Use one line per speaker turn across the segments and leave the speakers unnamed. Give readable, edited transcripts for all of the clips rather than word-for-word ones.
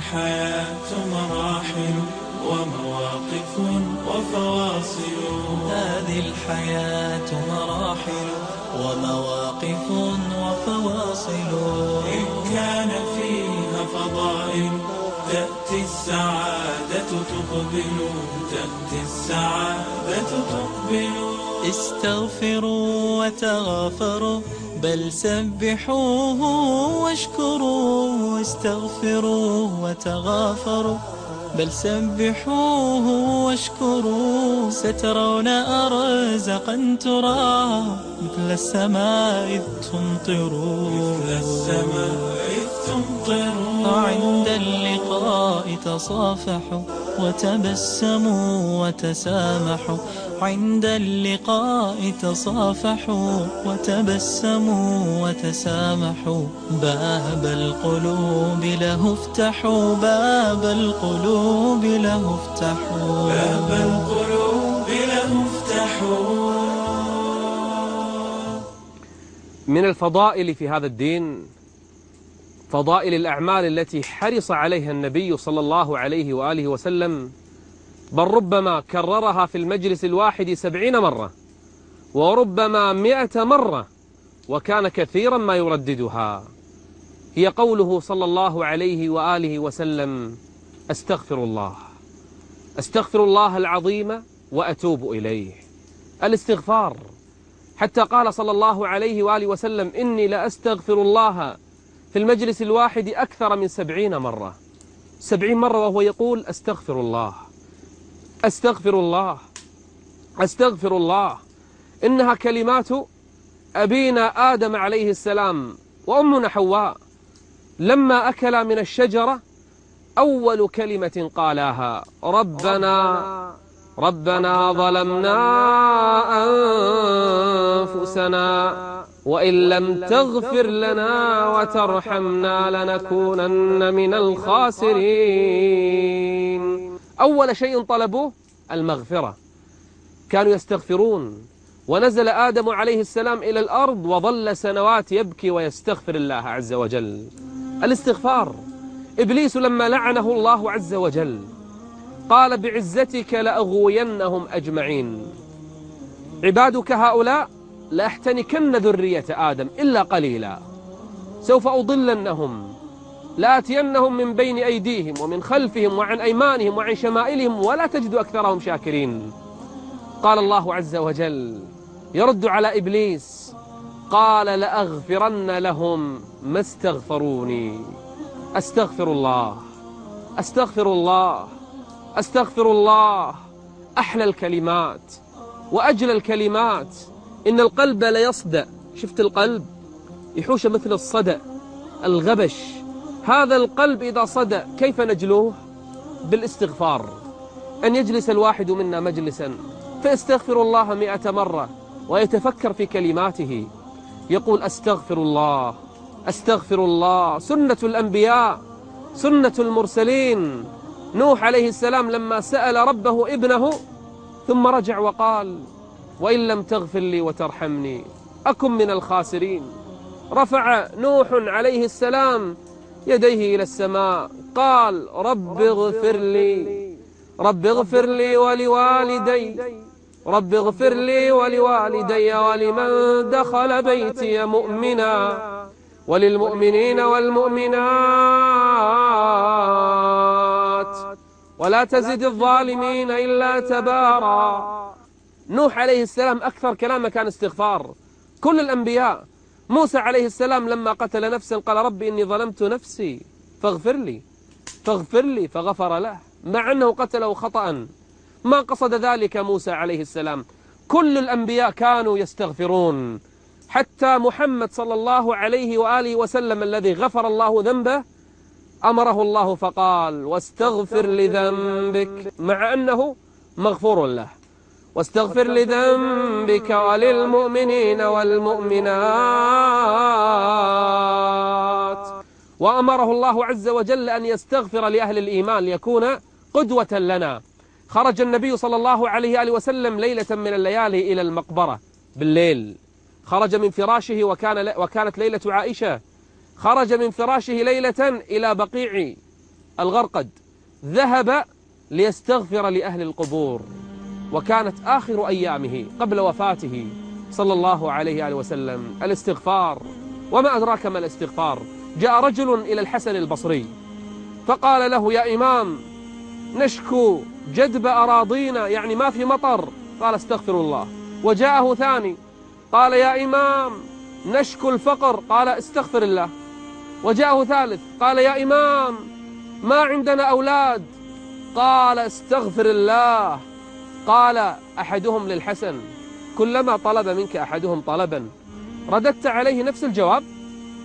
الحياة مراحل ومواقف وفواصل.
هذه الحياة مراحل ومواقف وفواصل.
إن كان فيها فضائل تأتي السعادة تقبل، تأتي السعادة تقبل.
استغفروا وتغافروا بل سبحوه واشكروا. استغفروا وتغافروا بل سبحوه واشكروا. سترون أرزقا ترى مثل السماء إذ تمطر.
مثل السماء إذ تمطر.
عند اللقاء تصافحوا وتبسموا وتسامحوا. عند اللقاء تصافحوا وتبسموا وتسامحوا. باب القلوب له افتحوا. باب القلوب له افتحوا.
باب القلوب له افتحوا.
من الفضائل في هذا الدين فضائل الأعمال التي حرص عليها النبي صلى الله عليه وآله وسلم، بل ربما كررها في المجلس الواحد 70 مرة وربما 100 مرة، وكان كثيرا ما يرددها. هي قوله صلى الله عليه وآله وسلم: أستغفر الله، أستغفر الله العظيم وأتوب إليه. الاستغفار، حتى قال صلى الله عليه وآله وسلم: إني لأستغفر الله في المجلس الواحد أكثر من 70 مرة. 70 مرة وهو يقول: أستغفر الله، أستغفر الله، أستغفر الله. إنها كلمات أبينا آدم عليه السلام وأمنا حواء لما أكلا من الشجرة، أول كلمة قالاها: ربنا ظلمنا أنفسنا وإن لم تغفر لنا وترحمنا لنكونن من الخاسرين. أول شيء طلبوه المغفرة، كانوا يستغفرون. ونزل آدم عليه السلام إلى الأرض وظل سنوات يبكي ويستغفر الله عز وجل. الاستغفار. إبليس لما لعنه الله عز وجل قال: بعزتك لأغوينهم أجمعين، عبادك هؤلاء لأحتنكن ذرية آدم إلا قليلا، سوف أضلنهم، لآتينهم من بين أيديهم ومن خلفهم وعن أيمانهم وعن شمائلهم ولا تجد أكثرهم شاكرين. قال الله عز وجل يرد على إبليس، قال: لأغفرن لهم ما استغفروني. أستغفر الله، أستغفر الله، أستغفر الله. أحلى الكلمات وأجل الكلمات. إن القلب ليصدأ، شفت القلب يحوش مثل الصدأ الغبش. هذا القلب إذا صدأ كيف نجلوه؟ بالاستغفار. أن يجلس الواحد منا مجلسا فيستغفر الله 100 مرة ويتفكر في كلماته، يقول: أستغفر الله، أستغفر الله. سنة الأنبياء، سنة المرسلين. نوح عليه السلام لما سأل ربه ابنه ثم رجع وقال: وإن لم تغفر لي وترحمني أكن من الخاسرين. رفع نوح عليه السلام يديه إلى السماء قال: رب اغفر لي، رب اغفر لي ولوالدي، رب اغفر لي ولوالدي ولمن دخل بيتي مؤمنا وللمؤمنين والمؤمنات ولا تزد الظالمين إلا تبارا. نوح عليه السلام أكثر كلامه كان استغفار. كل الأنبياء. موسى عليه السلام لما قتل نفسا قال: ربي إني ظلمت نفسي فاغفر لي، فاغفر لي، فغفر له، مع أنه قتله خطأ، ما قصد ذلك موسى عليه السلام. كل الأنبياء كانوا يستغفرون، حتى محمد صلى الله عليه وآله وسلم الذي غفر الله ذنبه أمره الله فقال: واستغفر لذنبك، مع أنه مغفور له، واستغفر لذنبك وللمؤمنين والمؤمنات. وأمره الله عز وجل أن يستغفر لأهل الإيمان ليكون قدوة لنا. خرج النبي صلى الله عليه وآله وسلم ليلة من الليالي إلى المقبرة بالليل، خرج من فراشه وكانت ليلة عائشة، خرج من فراشه ليلة إلى بقيع الغرقد ذهب ليستغفر لأهل القبور، وكانت آخر أيامه قبل وفاته صلى الله عليه وسلم الاستغفار. وما أدراك ما الاستغفار؟ جاء رجل إلى الحسن البصري فقال له: يا إمام، نشكو جدب أراضينا، يعني ما في مطر. قال: استغفر الله. وجاءه ثاني قال: يا إمام، نشكو الفقر. قال: استغفر الله. وجاءه ثالث قال: يا إمام، ما عندنا أولاد. قال: استغفر الله. قال أحدهم للحسن: كلما طلب منك أحدهم طلبا رددت عليه نفس الجواب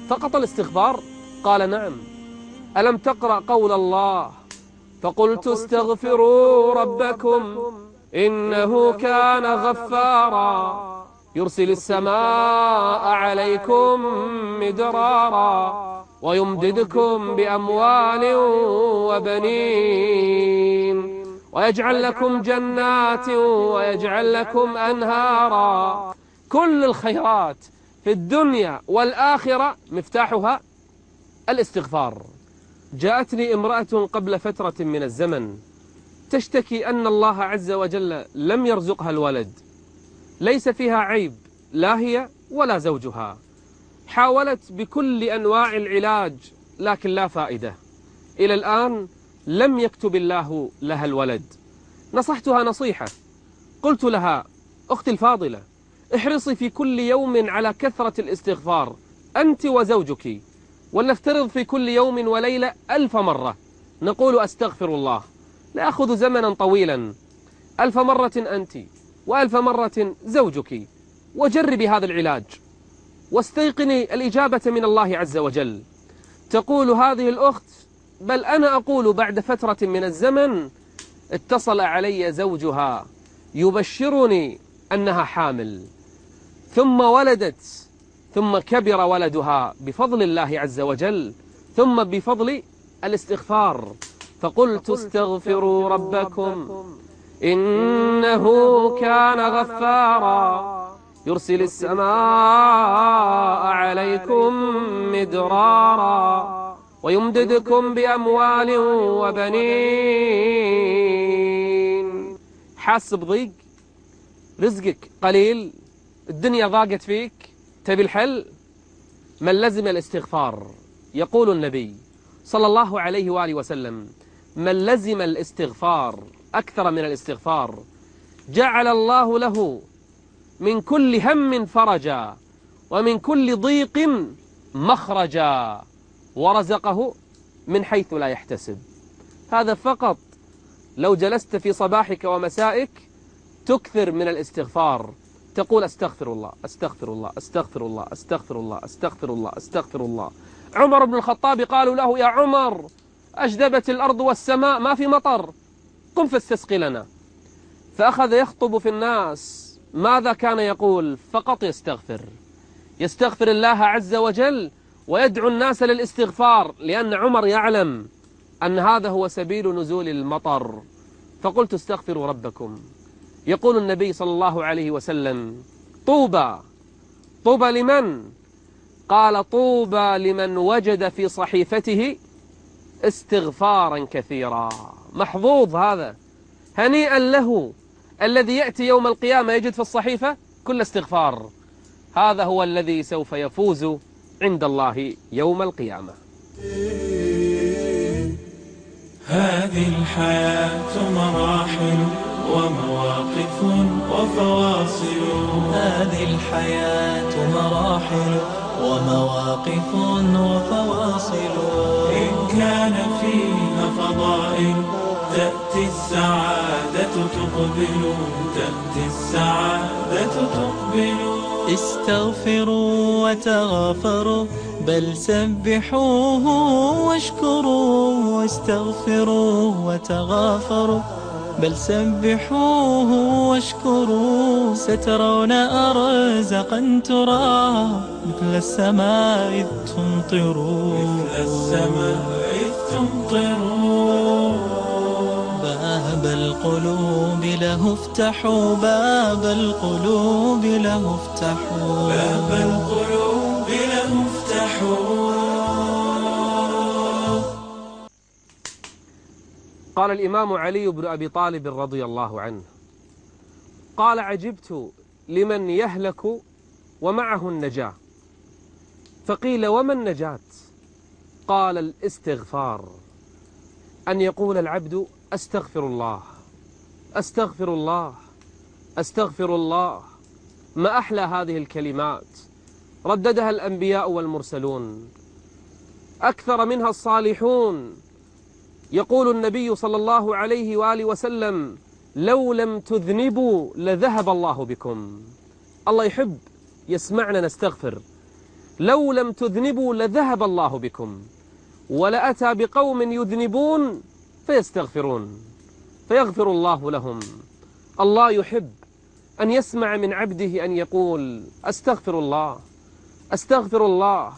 فقط الاستغفار؟ قال: نعم. ألم تقرأ قول الله: فقلت استغفروا ربكم إنه كان غفارا يرسل السماء عليكم مدرارا ويمددكم بأموال وبنين ويجعل لكم جنات ويجعل لكم أنهارا. كل الخيرات في الدنيا والآخرة مفتاحها الاستغفار. جاءتني امرأة قبل فترة من الزمن تشتكي أن الله عز وجل لم يرزقها الولد، ليس فيها عيب لا هي ولا زوجها، حاولت بكل أنواع العلاج لكن لا فائدة، إلى الآن لم يكتب الله لها الولد. نصحتها نصيحة، قلت لها: أختي الفاضلة، احرصي في كل يوم على كثرة الاستغفار أنت وزوجك، ولنفترض في كل يوم وليلة 1000 مرة نقول أستغفر الله، لا يأخذ زمنا طويلا، 1000 مرة أنت و1000 مرة زوجك، وجربي هذا العلاج واستيقني الإجابة من الله عز وجل. تقول هذه الأخت: بل أنا أقول بعد فترة من الزمن اتصل علي زوجها يبشرني أنها حامل، ثم ولدت، ثم كبر ولدها بفضل الله عز وجل، ثم بفضل الاستغفار. فقلت: استغفروا ربكم إنه كان غفارا يرسل السماء عليكم مدرارا ويمددكم بأموال وبنين. حاس بضيق، رزقك قليل، الدنيا ضاقت فيك، تبي الحل؟ من لزم الاستغفار، يقول النبي صلى الله عليه وآله وسلم: من لزم الاستغفار أكثر من الاستغفار جعل الله له من كل هم فرجا ومن كل ضيق مخرجا ورزقه من حيث لا يحتسب. هذا فقط لو جلست في صباحك ومسائك تكثر من الاستغفار، تقول: أستغفر الله أستغفر الله أستغفر الله أستغفر الله أستغفر الله أستغفر الله. عمر بن الخطاب قالوا له: يا عمر، أجدبت الأرض والسماء، ما في مطر، قم فاستسقي لنا. فأخذ يخطب في الناس، ماذا كان يقول؟ فقط يستغفر الله عز وجل ويدعو الناس للاستغفار، لأن عمر يعلم أن هذا هو سبيل نزول المطر. فقلت: استغفروا ربكم. يقول النبي صلى الله عليه وسلم: طوبى لمن؟ قال: طوبى لمن وجد في صحيفته استغفارا كثيرا. محظوظ هذا، هنيئا له الذي يأتي يوم القيامة يجد في الصحيفة كل استغفار. هذا هو الذي سوف يفوز عند الله يوم القيامة.
هذه الحياة مراحل ومواقف وفواصل،
هذه الحياة مراحل ومواقف وفواصل،
إن كان فيها فضائل تأتي السعادة تقبل، تأتي السعادة تقبل.
استغفروا وتغافروا بل سبحوه واشكروا، استغفروا وتغافروا بل سبحوه واشكروا، سترون أرزقا ترى مثل السماء إذ تمطروا،
مثل السماء إذ تمطروا.
باب القلوب له افتحوا، باب القلوب له افتحوا،
باب القلوب له افتحوا.
قال الإمام علي بن أبي طالب رضي الله عنه قال عجبت لمن يهلك ومعه النجاة، فقيل وما النجاة؟ قال الاستغفار، أن يقول العبد أستغفر الله أستغفر الله أستغفر الله. ما أحلى هذه الكلمات، رددها الأنبياء والمرسلون، أكثر منها الصالحون. يقول النبي صلى الله عليه وآله وسلم لو لم تذنبوا لذهب الله بكم. الله يحب يسمعنا نستغفر. لو لم تذنبوا لذهب الله بكم ولأتى بقوم يذنبون فيستغفرون فيغفر الله لهم. الله يحب أن يسمع من عبده أن يقول أستغفر الله أستغفر الله،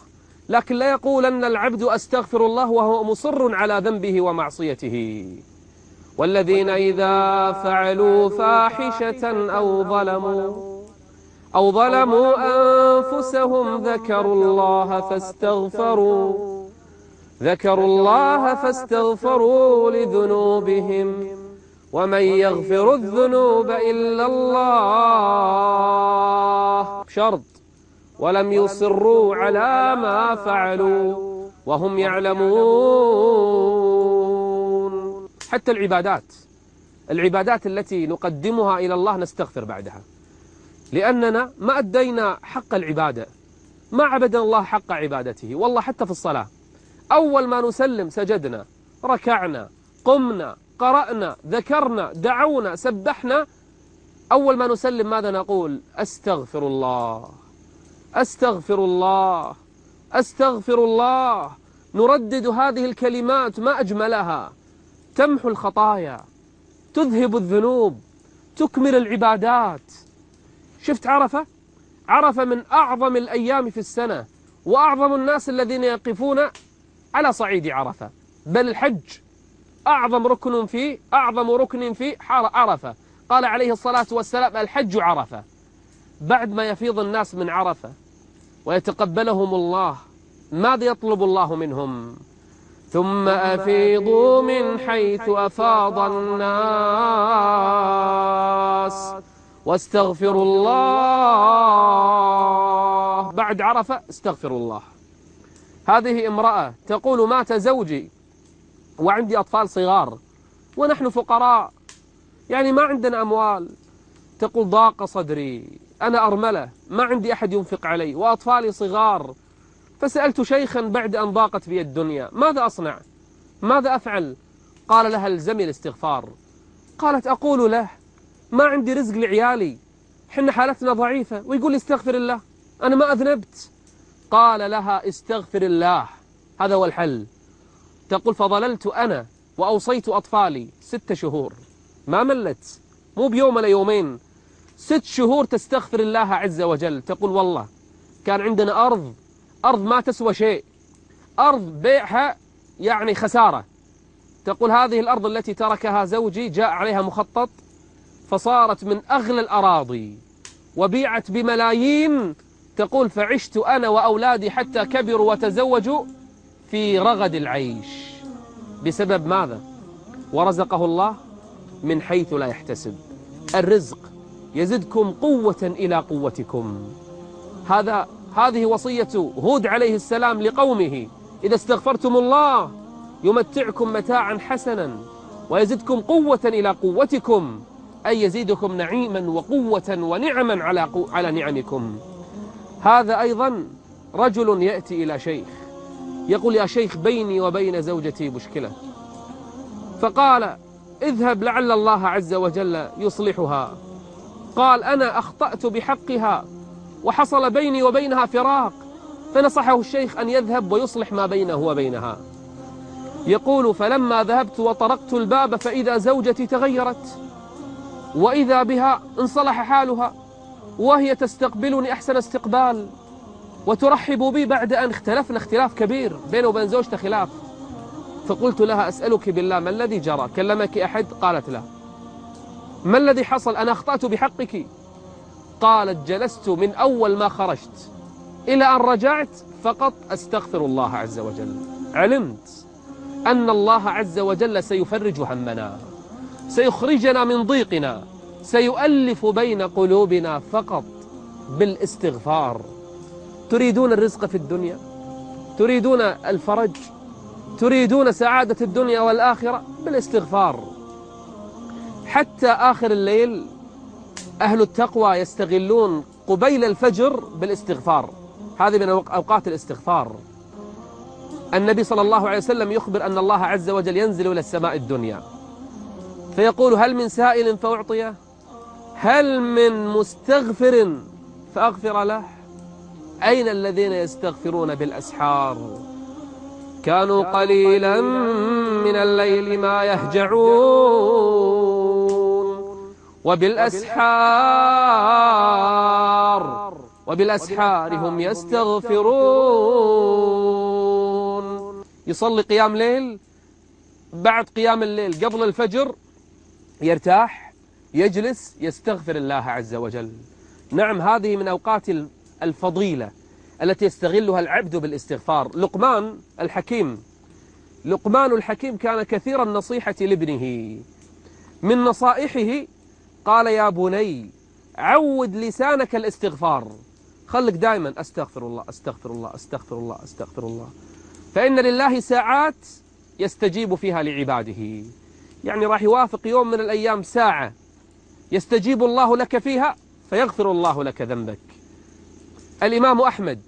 لكن لا يقول أن العبد أستغفر الله وهو مصر على ذنبه ومعصيته. والذين إذا فعلوا فاحشة أو ظلموا أنفسهم ذكروا الله فاستغفروا لذنوبهم ومن يغفر الذنوب إلا الله شرط ولم يصروا على ما فعلوا وهم يعلمون. حتى العبادات التي نقدمها إلى الله نستغفر بعدها، لأننا ما أدينا حق العبادة، ما عبدنا الله حق عبادته. والله حتى في الصلاة أول ما نسلم سجدنا، ركعنا، قمنا، قرأنا، ذكرنا، دعونا، سبحنا. أول ما نسلم ماذا نقول؟ أستغفر الله أستغفر الله أستغفر الله. نردد هذه الكلمات ما أجملها، تمحو الخطايا، تذهب الذنوب، تكمل العبادات. شفت عرفة من أعظم الأيام في السنة، وأعظم الناس الذين يقفون على صعيد عرفة، بل الحج أعظم ركن في عرفة. قال عليه الصلاة والسلام الحج عرفة. بعد ما يفيض الناس من عرفة ويتقبلهم الله، ماذا يطلب الله منهم؟ ثم أفيضوا من حيث أفاض الناس واستغفروا الله. بعد عرفة استغفر الله. هذه امرأة تقول مات زوجي وعندي أطفال صغار ونحن فقراء، يعني ما عندنا أموال. تقول ضاق صدري، أنا أرملة ما عندي أحد ينفق علي وأطفالي صغار، فسألت شيخا بعد أن ضاقت بي الدنيا ماذا أصنع؟ ماذا أفعل؟ قال لها الزمي الاستغفار. قالت أقول له ما عندي رزق لعيالي، حنا حالتنا ضعيفة، ويقول لي استغفر الله، أنا ما أذنبت. قال لها استغفر الله، هذا هو الحل. تقول فظللت أنا وأوصيت أطفالي 6 شهور ما ملت، مو بيوم ولا يومين، 6 شهور تستغفر الله عز وجل. تقول والله كان عندنا أرض ما تسوى شيء، أرض بيعها يعني خسارة. تقول هذه الأرض التي تركها زوجي جاء عليها مخطط فصارت من أغلى الأراضي وبيعت بملايين. تقول فعشت أنا وأولادي حتى كبروا وتزوجوا في رغد العيش. بسبب ماذا؟ ورزقه الله من حيث لا يحتسب. الرزق يزدكم قوة إلى قوتكم. هذه وصية هود عليه السلام لقومه: إذا استغفرتم الله يمتعكم متاعا حسنا ويزدكم قوة إلى قوتكم، أي يزيدكم نعيما وقوة ونعما على نعمكم. هذا أيضا رجل يأتي إلى شيخ يقول: يا شيخ بيني وبين زوجتي مشكلة. فقال: اذهب لعل الله عز وجل يصلحها. قال: أنا أخطأت بحقها وحصل بيني وبينها فراق. فنصحه الشيخ أن يذهب ويصلح ما بينه وبينها. يقول: فلما ذهبت وطرقت الباب فإذا زوجتي تغيرت، وإذا بها انصلح حالها، وهي تستقبلني أحسن استقبال وترحب بي بعد أن اختلفنا اختلاف كبير بينه وبين زوجته خلاف. فقلت لها: أسألك بالله ما الذي جرى؟ كلمك أحد؟ قالت لا. ما الذي حصل؟ أنا أخطأت بحقك. قالت: جلست من أول ما خرجت إلى أن رجعت فقط أستغفر الله عز وجل. علمت أن الله عز وجل سيفرج همنا، سيخرجنا من ضيقنا، سيؤلف بين قلوبنا فقط بالاستغفار. تريدون الرزق في الدنيا؟ تريدون الفرج؟ تريدون سعادة الدنيا والآخرة؟ بالاستغفار. حتى آخر الليل أهل التقوى يستغلون قبيل الفجر بالاستغفار، هذه من أوقات الاستغفار. النبي صلى الله عليه وسلم يخبر أن الله عز وجل ينزل إلى السماء الدنيا فيقول: هل من سائل فأعطيه؟ هل من مستغفر فأغفر له؟ أين الذين يستغفرون بالأسحار؟ كانوا قليلا من الليل ما يهجعون وبالأسحار هم يستغفرون. يصلي قيام ليل، بعد قيام الليل قبل الفجر يرتاح، يجلس يستغفر الله عز وجل. نعم، هذه من أوقات الفضيلة التي يستغلها العبد بالاستغفار. لقمان الحكيم كان كثير النصيحة لابنه. من نصائحه قال: يا بني عود لسانك الاستغفار، خلك دائما أستغفر الله أستغفر الله أستغفر الله أستغفر الله، فإن لله ساعات يستجيب فيها لعباده. يعني راح يوافق يوم من الأيام ساعة يستجيب الله لك فيها فيغفر الله لك ذنبك. الإمام أحمد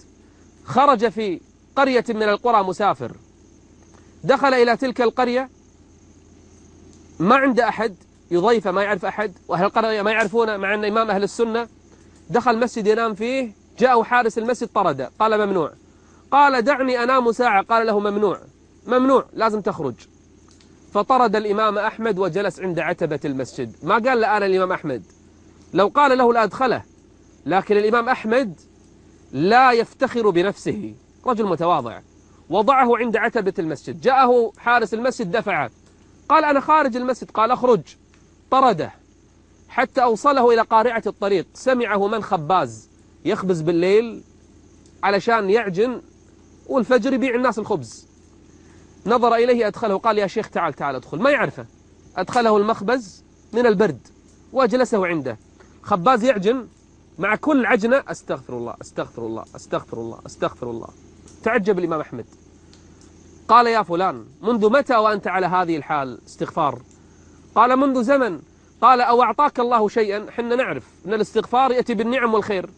خرج في قرية من القرى مسافر، دخل إلى تلك القرية ما عند أحد يضيفه، ما يعرف أحد، وأهل القرية ما يعرفونه، مع أن إمام أهل السنة. دخل مسجد ينام فيه، جاءه حارس المسجد طرده، قال: ممنوع. قال: دعني أنام ساعة. قال له: ممنوع، لازم تخرج. فطرد الإمام أحمد وجلس عند عتبة المسجد. ما قال له أنا الإمام أحمد، لو قال له لأدخله، لكن الإمام أحمد لا يفتخر بنفسه، رجل متواضع، وضعه عند عتبة المسجد. جاءه حارس المسجد دفعه، قال: أنا خارج المسجد. قال: اخرج. طرده حتى أوصله إلى قارعة الطريق، سمعه من خباز يخبز بالليل علشان يعجن والفجر يبيع الناس الخبز. نظر إليه أدخله، قال: يا شيخ تعال ادخل. ما يعرفه، أدخله المخبز من البرد وأجلسه عنده. خباز يعجن، مع كل عجنة أستغفر الله أستغفر الله أستغفر الله أستغفر الله. تعجب الإمام أحمد، قال: يا فلان، منذ متى وأنت على هذه الحال استغفار؟ قال: منذ زمن. قال: أو أعطاك الله شيئا؟ حنا نعرف أن الاستغفار يأتي بالنعم والخير.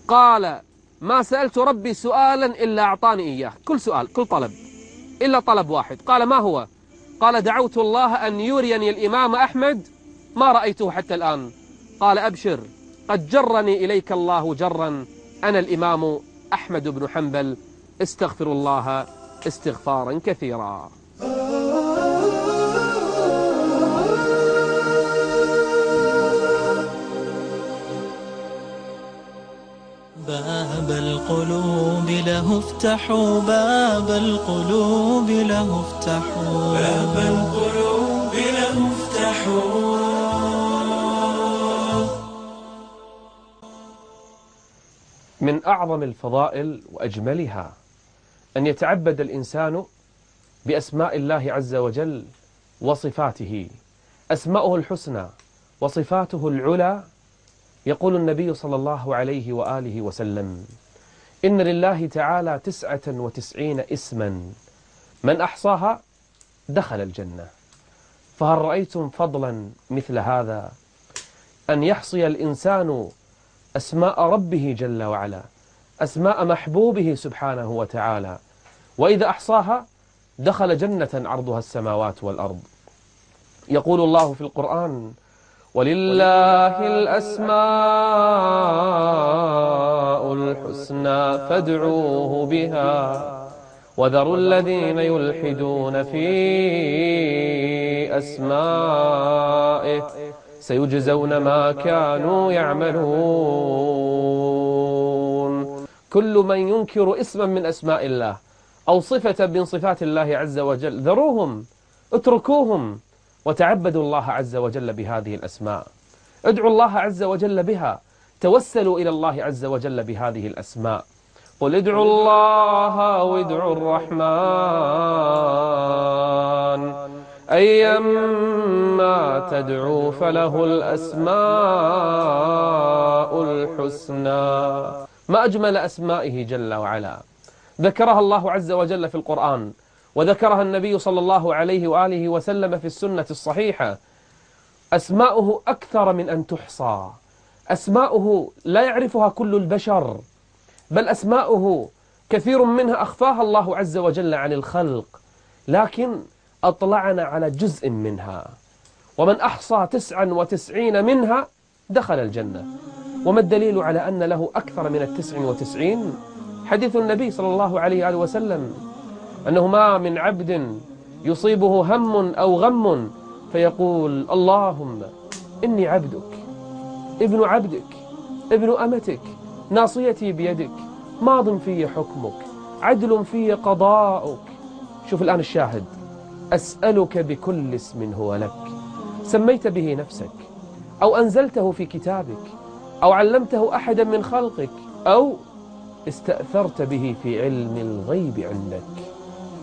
قال: ما سألت ربي سؤالا إلا أعطاني إياه، كل سؤال كل طلب إلا طلب واحد. قال: ما هو؟ قال: دعوت الله أن يريني الإمام أحمد ما رأيته حتى الآن. قال: أبشر، قد جرني إليك الله جرا، أنا الإمام أحمد بن حنبل، استغفر الله استغفارا كثيرا.
باب القلوب له افتحوا، باب القلوب له افتحوا،
باب القلوب له افتحوا.
من أعظم الفضائل وأجملها أن يتعبد الإنسان بأسماء الله عز وجل وصفاته. أسماؤه الحسنى وصفاته العلى. يقول النبي صلى الله عليه وآله وسلم: إن لله تعالى 99 اسما من أحصاها دخل الجنة. فهل رأيتم فضلا مثل هذا، أن يحصي الإنسان أسماء ربه جل وعلا، أسماء محبوبه سبحانه وتعالى، وإذا أحصاها دخل جنة عرضها السماوات والأرض. يقول الله في القرآن: ولله الأسماء الحسنى فادعوه بها وذروا الذين يلحدون في أسمائه سيجزون ما كانوا يعملون. كل من ينكر اسما من أسماء الله أو صفة من صفات الله عز وجل ذروهم، اتركوهم، وتعبدوا الله عز وجل بهذه الأسماء. ادعوا الله عز وجل بها، توسلوا إلى الله عز وجل بهذه الأسماء. قل ادعوا الله أو ادعوا الرحمن أيما تدعوا فله الأسماء الحسنى. ما أجمل أسمائه جل وعلا، ذكرها الله عز وجل في القرآن، وذكرها النبي صلى الله عليه وآله وسلم في السنة الصحيحة. أسماؤه أكثر من أن تحصى، أسماؤه لا يعرفها كل البشر، بل أسماؤه كثير منها أخفاها الله عز وجل عن الخلق، لكن أطلعنا على جزء منها. ومن أحصى 99 منها دخل الجنة. وما الدليل على أن له أكثر من 99؟ حديث النبي صلى الله عليه وآله وسلم أنه ما من عبد يصيبه هم أو غم فيقول اللهم إني عبدك ابن عبدك ابن أمتك ناصيتي بيدك ماض في حكمك عدل في قضاؤك. شوف الآن الشاهد: أسألك بكل اسم هو لك سميت به نفسك أو أنزلته في كتابك أو علمته أحدا من خلقك أو استأثرت به في علم الغيب عندك.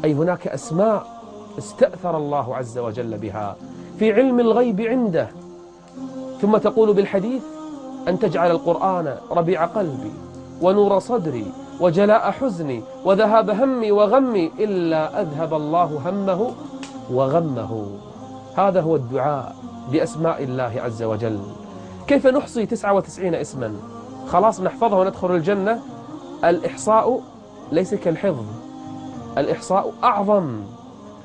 أي هناك أسماء استأثر الله عز وجل بها في علم الغيب عنده. ثم تقول بالحديث أن تجعل القرآن ربيع قلبي ونور صدري وجلاء حزني وذهاب همي وغمي إلا أذهب الله همه وغمه. هذا هو الدعاء بأسماء الله عز وجل. كيف نحصي 99 اسما خلاص نحفظها وندخل الجنة؟ الإحصاء ليس كالحفظ، الإحصاء أعظم.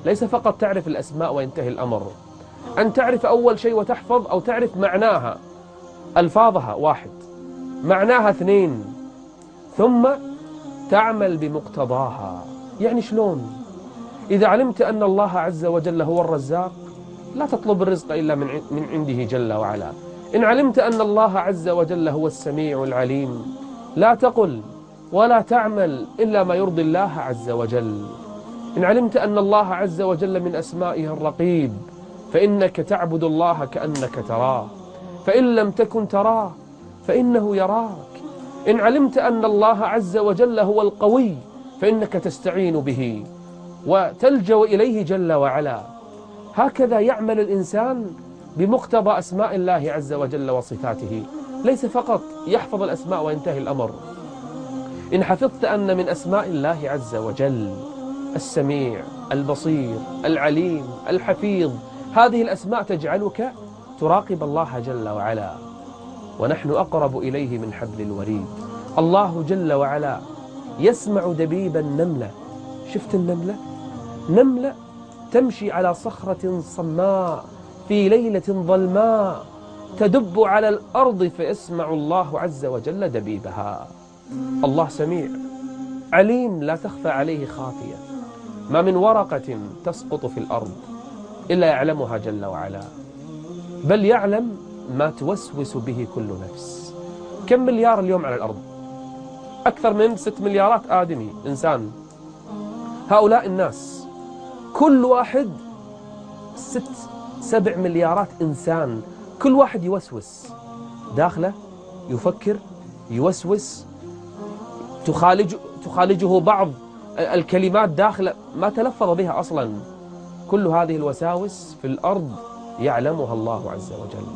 ليس فقط تعرف الأسماء وينتهي الأمر، أن تعرف أول شيء وتحفظ أو تعرف معناها. ألفاظها 1، معناها 2، ثم تعمل بمقتضاها. يعني شلون؟ إذا علمت أن الله عز وجل هو الرزاق لا تطلب الرزق إلا من عنده جل وعلا. إن علمت أن الله عز وجل هو السميع العليم لا تقل ولا تعمل إلا ما يرضي الله عز وجل. إن علمت أن الله عز وجل من أسمائه الرقيب فإنك تعبد الله كأنك تراه، فإن لم تكن تراه فإنه يراك. إن علمت أن الله عز وجل هو القوي فإنك تستعين به وتلجأ إليه جل وعلا. هكذا يعمل الإنسان بمقتضى أسماء الله عز وجل وصفاته، ليس فقط يحفظ الأسماء وينتهي الأمر. إن حفظت أن من أسماء الله عز وجل السميع البصير العليم الحفيظ، هذه الأسماء تجعلك تراقب الله جل وعلا. ونحن أقرب إليه من حبل الوريد. الله جل وعلا يسمع دبيب النملة. شفت النملة؟ نملة تمشي على صخرة صماء في ليلة ظلماء تدب على الأرض فيسمع الله عز وجل دبيبها. الله سميع عليم لا تخفى عليه خافية. ما من ورقة تسقط في الأرض إلا يعلمها جل وعلا، بل يعلم ما توسوس به كل نفس. كم مليار اليوم على الأرض؟ أكثر من 6 مليارات آدمي إنسان. هؤلاء الناس كل واحد 6-7 مليارات إنسان، كل واحد يوسوس داخله، يفكر، يوسوس، تخالجه بعض الكلمات داخله ما تلفظ بها أصلا. كل هذه الوساوس في الأرض يعلمها الله عز وجل.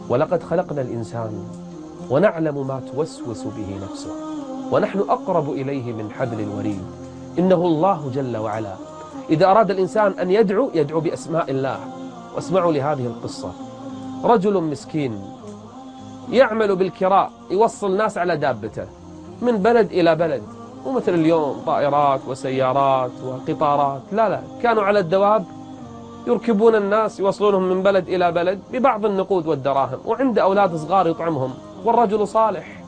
ولقد خلقنا الإنسان ونعلم ما توسوس به نفسه ونحن أقرب إليه من حبل الوريد. إنه الله جل وعلا إذا أراد الإنسان أن يدعو بأسماء الله. واسمعوا لهذه القصة: رجل مسكين يعمل بالكراء، يوصل ناس على دابته من بلد إلى بلد، ومثل اليوم طائرات وسيارات وقطارات، لا كانوا على الدواب يركبون الناس يوصلونهم من بلد إلى بلد ببعض النقود والدراهم، وعند أولاد صغار يطعمهم، والرجل صالح.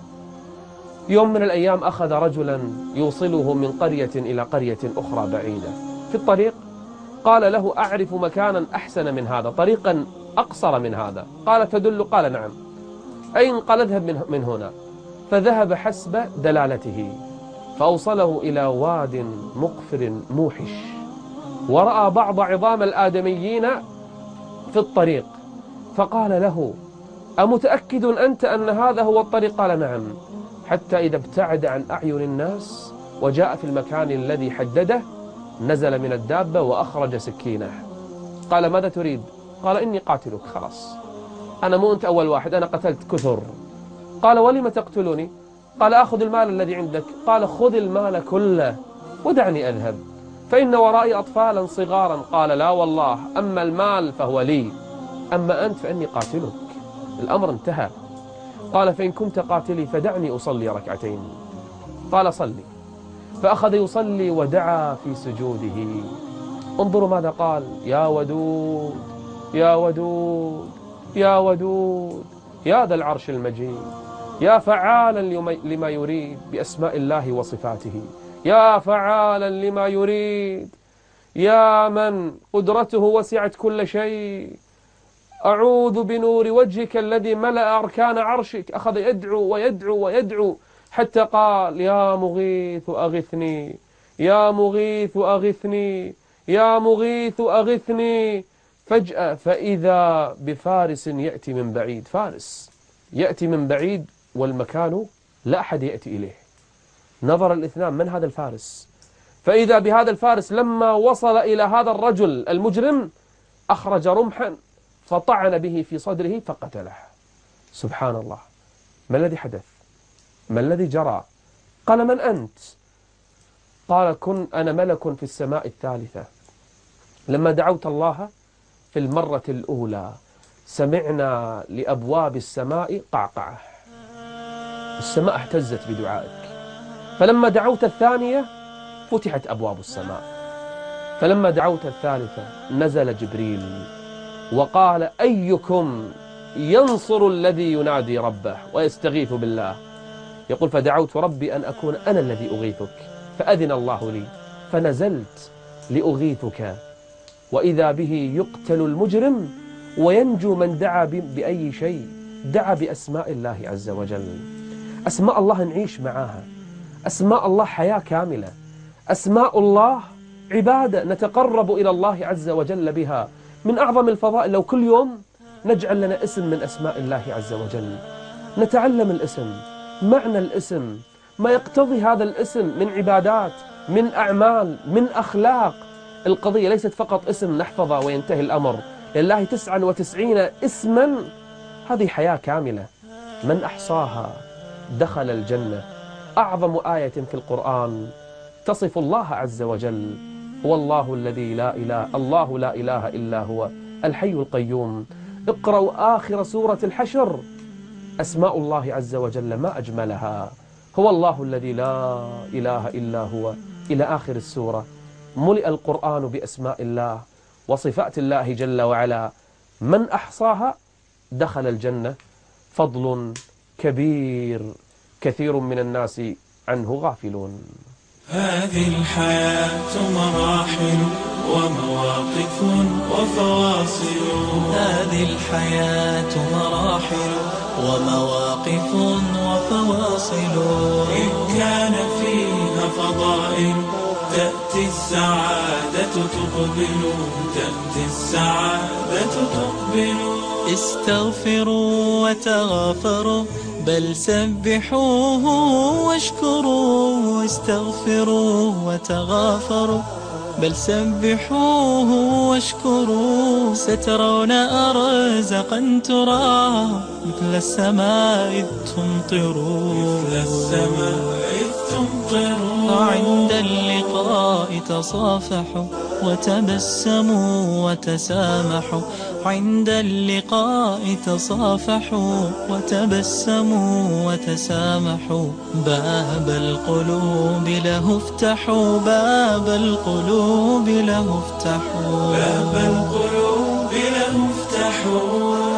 يوم من الأيام أخذ رجلا يوصله من قرية إلى قرية أخرى بعيدة. في الطريق قال له: أعرف مكانا أحسن من هذا، طريقا أقصر من هذا. قال: تدل؟ قال: نعم. أين؟ قال: اذهب من هنا. فذهب حسب دلالته فأوصله إلى واد مقفر موحش، ورأى بعض عظام الآدميين في الطريق، فقال له: أمتأكد أنت أن هذا هو الطريق؟ قال: نعم. حتى إذا ابتعد عن أعين الناس وجاء في المكان الذي حدده نزل من الدابة وأخرج سكينه. قال ماذا تريد؟ قال إني قاتلك. خلاص، أنا مو أنت أول واحد، أنا قتلت كثر. قال ولم تقتلني؟ قال أخذ المال الذي عندك. قال خذ المال كله ودعني أذهب، فإن ورائي أطفالا صغارا. قال لا والله، أما المال فهو لي، أما أنت فإني قاتلك. الأمر انتهى. قال فإن كنت قاتلي فدعني أصلي ركعتين. قال صلي. فأخذ يصلي ودعا في سجوده. انظروا ماذا قال: يا ودود يا ودود يا ودود يا ذا العرش المجيد، يا فعالا لما يريد بأسماء الله وصفاته، يا فعالا لما يريد، يا من قدرته وسعت كل شيء، أعوذ بنور وجهك الذي ملأ أركان عرشك. أخذ يدعو ويدعو ويدعو حتى قال: يا مغيث أغثني، يا مغيث أغثني، يا مغيث أغثني. فجأة فإذا بفارس يأتي من بعيد، فارس يأتي من بعيد والمكان لا أحد يأتي إليه. نظر الاثنان: من هذا الفارس؟ فإذا بهذا الفارس لما وصل إلى هذا الرجل المجرم أخرج رمحا فطعن به في صدره فقتله. سبحان الله، ما الذي حدث؟ ما الذي جرى؟ قال: من أنت؟ قال: أنا ملك في السماء الثالثة، لما دعوت الله في المرة الأولى سمعنا لأبواب السماء قعقعة، السماء اهتزت بدعائك، فلما دعوت الثانية فتحت أبواب السماء، فلما دعوت الثالثة نزل جبريل وقال: أيكم ينصر الذي ينادي ربه ويستغيث بالله؟ يقول: فدعوت ربي أن أكون أنا الذي أغيثك، فأذن الله لي فنزلت لأغيثك، وإذا به يقتل المجرم وينجو من دعا بأي شيء، دعا بأسماء الله عز وجل. أسماء الله نعيش معاها، أسماء الله حياة كاملة، أسماء الله عبادة نتقرب إلى الله عز وجل بها. من أعظم الفضائل لو كل يوم نجعل لنا اسم من أسماء الله عز وجل، نتعلم الاسم، معنى الاسم، ما يقتضي هذا الاسم من عبادات، من أعمال، من أخلاق. القضية ليست فقط اسم نحفظه وينتهي الأمر، لله 99 اسما، هذه حياة كاملة. من أحصاها دخل الجنة. أعظم آية في القرآن تصف الله عز وجل: هو الله الذي لا إله إلا هو الحي القيوم. اقرأوا آخر سورة الحشر، أسماء الله عز وجل ما أجملها. هو الله الذي لا إله إلا هو إلى آخر السورة. ملئ القرآن بأسماء الله وصفات الله جل وعلا. من أحصاها دخل الجنة. فضل كبير كثير من الناس عنه غافلون.
هذه الحياة مراحل ومواقف وفواصل،
هذه الحياة مراحل ومواقف وفواصل،
إن كان فيها فضائل تأتي السعادة تقبل، تأتي السعادة تقبل.
استغفروا وتغافروا بل سبحوه واشكروا، استغفروا وتغافروا بل سبحوه واشكروا. سترون أرزقا ترى مثل السماء إذ تمطروا،
مثل السماء إذ تمطروا.
عند اللقاء تصافحوا وتبسموا وتسامحوا، عند اللقاء تصافحوا وتبسموا وتسامحوا. باب القلوب له افتحوا، باب القلوب له افتحوا،
باب القلوب له افتحوا.